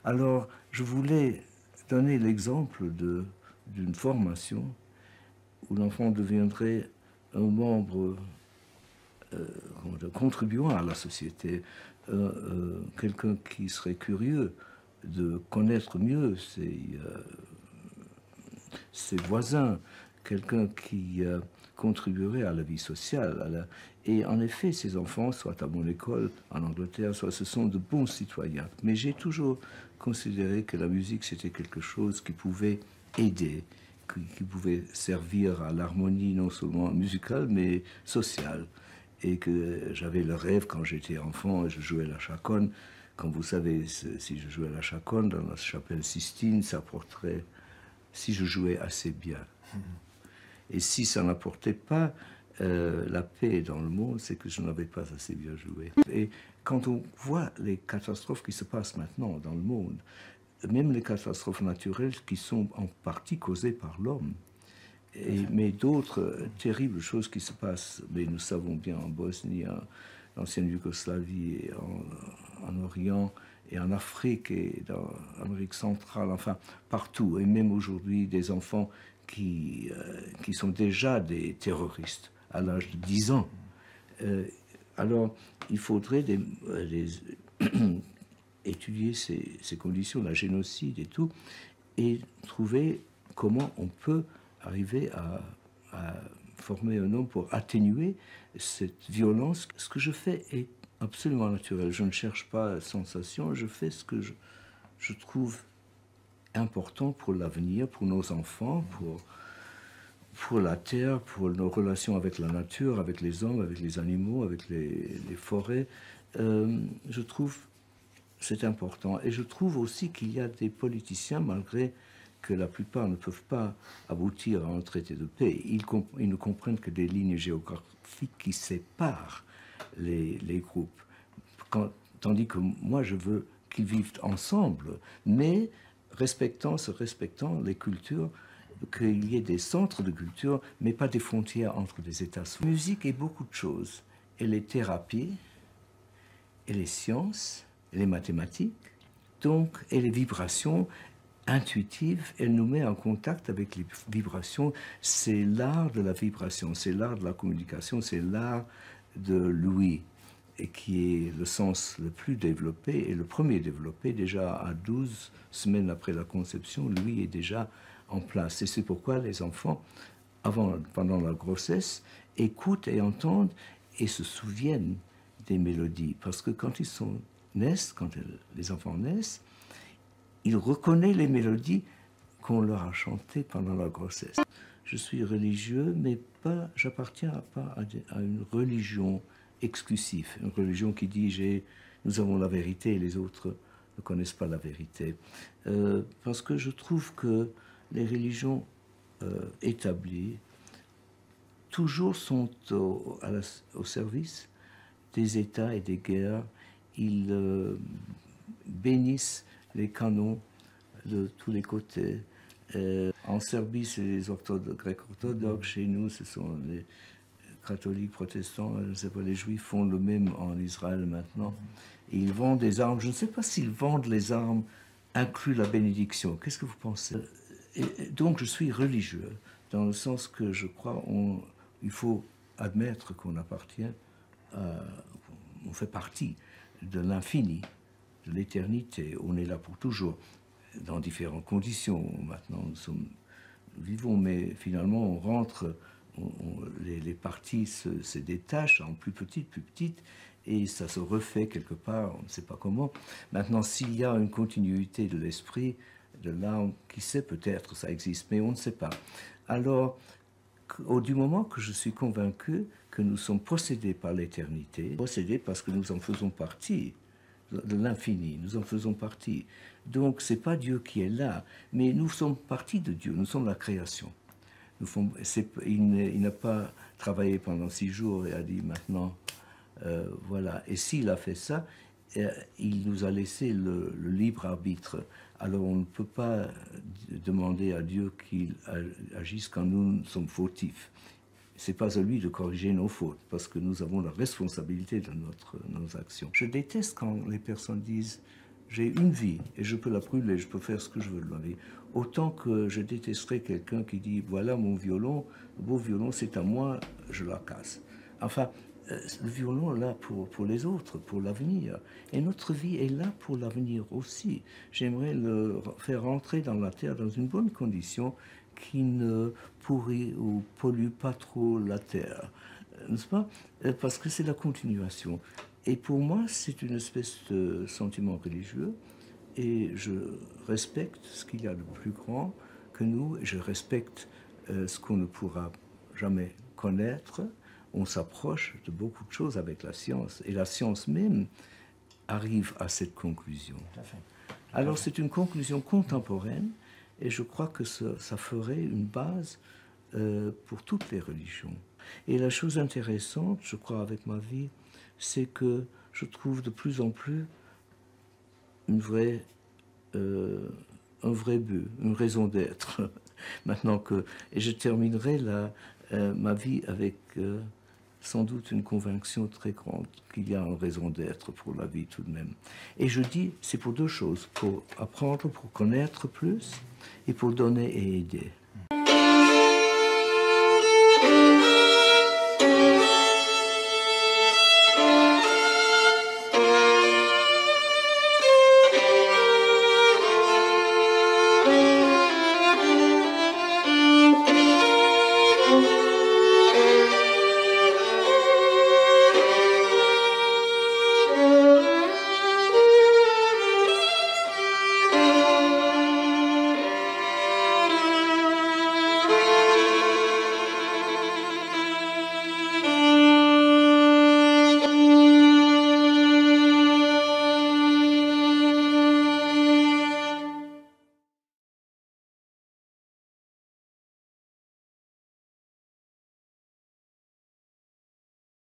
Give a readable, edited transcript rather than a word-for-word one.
Alors, je voulais donner l'exemple d'une formation où l'enfant deviendrait un membre contribuant à la société, quelqu'un qui serait curieux de connaître mieux ses voisins, quelqu'un qui contribuerait à la vie sociale. Et en effet, ces enfants, soit à mon école en Angleterre, soit ce sont de bons citoyens. Mais j'ai toujours considéré que la musique, c'était quelque chose qui pouvait aider, qui pouvait servir à l'harmonie non seulement musicale, mais sociale. Et que j'avais le rêve, quand j'étais enfant, je jouais la chaconne. Comme vous savez, si je jouais la chaconne dans la chapelle Sistine, ça porterait, si je jouais assez bien. Et si ça n'apportait pas la paix dans le monde, c'est que je n'avais pas assez bien joué. Et quand on voit les catastrophes qui se passent maintenant dans le monde, même les catastrophes naturelles qui sont en partie causées par l'homme, mais d'autres terribles choses qui se passent, mais nous savons bien en Bosnie, en l'ancienne Yougoslavie, et en Orient, et en Afrique, et dans l'Amérique centrale, enfin partout, et même aujourd'hui des enfants qui sont déjà des terroristes à l'âge de 10 ans. Alors, il faudrait étudier ces conditions, la génocide et tout, et trouver comment on peut arriver à former un homme pour atténuer cette violence. Ce que je fais est absolument naturel. Je ne cherche pas sensation, je fais ce que je trouve important pour l'avenir, pour nos enfants, pour la terre, pour nos relations avec la nature, avec les hommes, avec les animaux, avec les forêts. Je trouve c'est important. Et je trouve aussi qu'il y a des politiciens, malgré que la plupart ne peuvent pas aboutir à un traité de paix, ils ne comprennent que des lignes géographiques qui séparent les groupes. Tandis que moi, je veux qu'ils vivent ensemble, mais se respectant les cultures, qu'il y ait des centres de culture, mais pas des frontières entre des États. La musique est beaucoup de choses. Elle est thérapie, elle est science, elle est mathématique, donc elle est vibration intuitive, elle nous met en contact avec les vibrations. C'est l'art de la vibration, c'est l'art de la communication, c'est l'art de l'ouïe, et qui est le sens le plus développé, et le premier développé, déjà à 12 semaines après la conception, l'ouïe est déjà en place. Et c'est pourquoi les enfants, pendant la grossesse, écoutent et entendent et se souviennent des mélodies. Parce que quand quand les enfants naissent, ils reconnaissent les mélodies qu'on leur a chantées pendant la grossesse. Je suis religieux, mais j'appartiens pas à une religion exclusive, une religion qui dit nous avons la vérité et les autres ne connaissent pas la vérité. Parce que je trouve que les religions établies toujours sont au service des États et des guerres. Ils bénissent les canons de tous les côtés. En Serbie, c'est les grecs orthodoxes. Chez nous, ce sont les catholiques, protestants. Je ne sais pas, les juifs font le même en Israël maintenant. Et ils vendent des armes. Je ne sais pas s'ils vendent les armes inclus la bénédiction. Qu'est-ce que vous pensez? Et donc, je suis religieux, dans le sens que je crois il faut admettre qu'on appartient on fait partie de l'infini, de l'éternité. On est là pour toujours, dans différentes conditions. Maintenant, nous vivons, mais finalement, on rentre, les parties se détachent en plus petites, et ça se refait quelque part, on ne sait pas comment. Maintenant, s'il y a une continuité de l'esprit, de l'âme, qui sait, peut-être ça existe, mais on ne sait pas. Alors, du moment que je suis convaincu que nous sommes possédés par l'éternité, possédés parce que nous en faisons partie, de l'infini, nous en faisons partie. Donc, ce n'est pas Dieu qui est là, mais nous sommes partie de Dieu, nous sommes la création. Il n'a pas travaillé pendant 6 jours et a dit maintenant, voilà. Et s'il a fait ça, il nous a laissé le libre arbitre. Alors on ne peut pas demander à Dieu qu'il agisse quand nous sommes fautifs. Ce n'est pas à lui de corriger nos fautes, parce que nous avons la responsabilité de nos actions. Je déteste quand les personnes disent « j'ai une vie et je peux la brûler, je peux faire ce que je veux de ma vie. Autant que je détesterais quelqu'un qui dit voilà mon violon, beau violon, c'est à moi, je la casse. Enfin, le violon est là pour les autres, pour l'avenir. Et notre vie est là pour l'avenir aussi. J'aimerais le faire rentrer dans la terre dans une bonne condition qui ne pourrit ou pollue pas trop la terre, n'est-ce pas? Parce que c'est la continuation. Et pour moi, c'est une espèce de sentiment religieux. Et je respecte ce qu'il y a de plus grand que nous. Et je respecte ce qu'on ne pourra jamais connaître. On s'approche de beaucoup de choses avec la science. Et la science même arrive à cette conclusion. Tout à fait. Alors c'est une conclusion contemporaine. Et je crois que ça ferait une base pour toutes les religions. Et la chose intéressante, je crois, avec ma vie, c'est que je trouve de plus en plus un vrai but, une raison d'être. Maintenant que... Et je terminerai ma vie avec sans doute une conviction très grande qu'il y a une raison d'être pour la vie tout de même. Et je dis, c'est pour deux choses, pour apprendre, pour connaître plus, et pour donner et aider.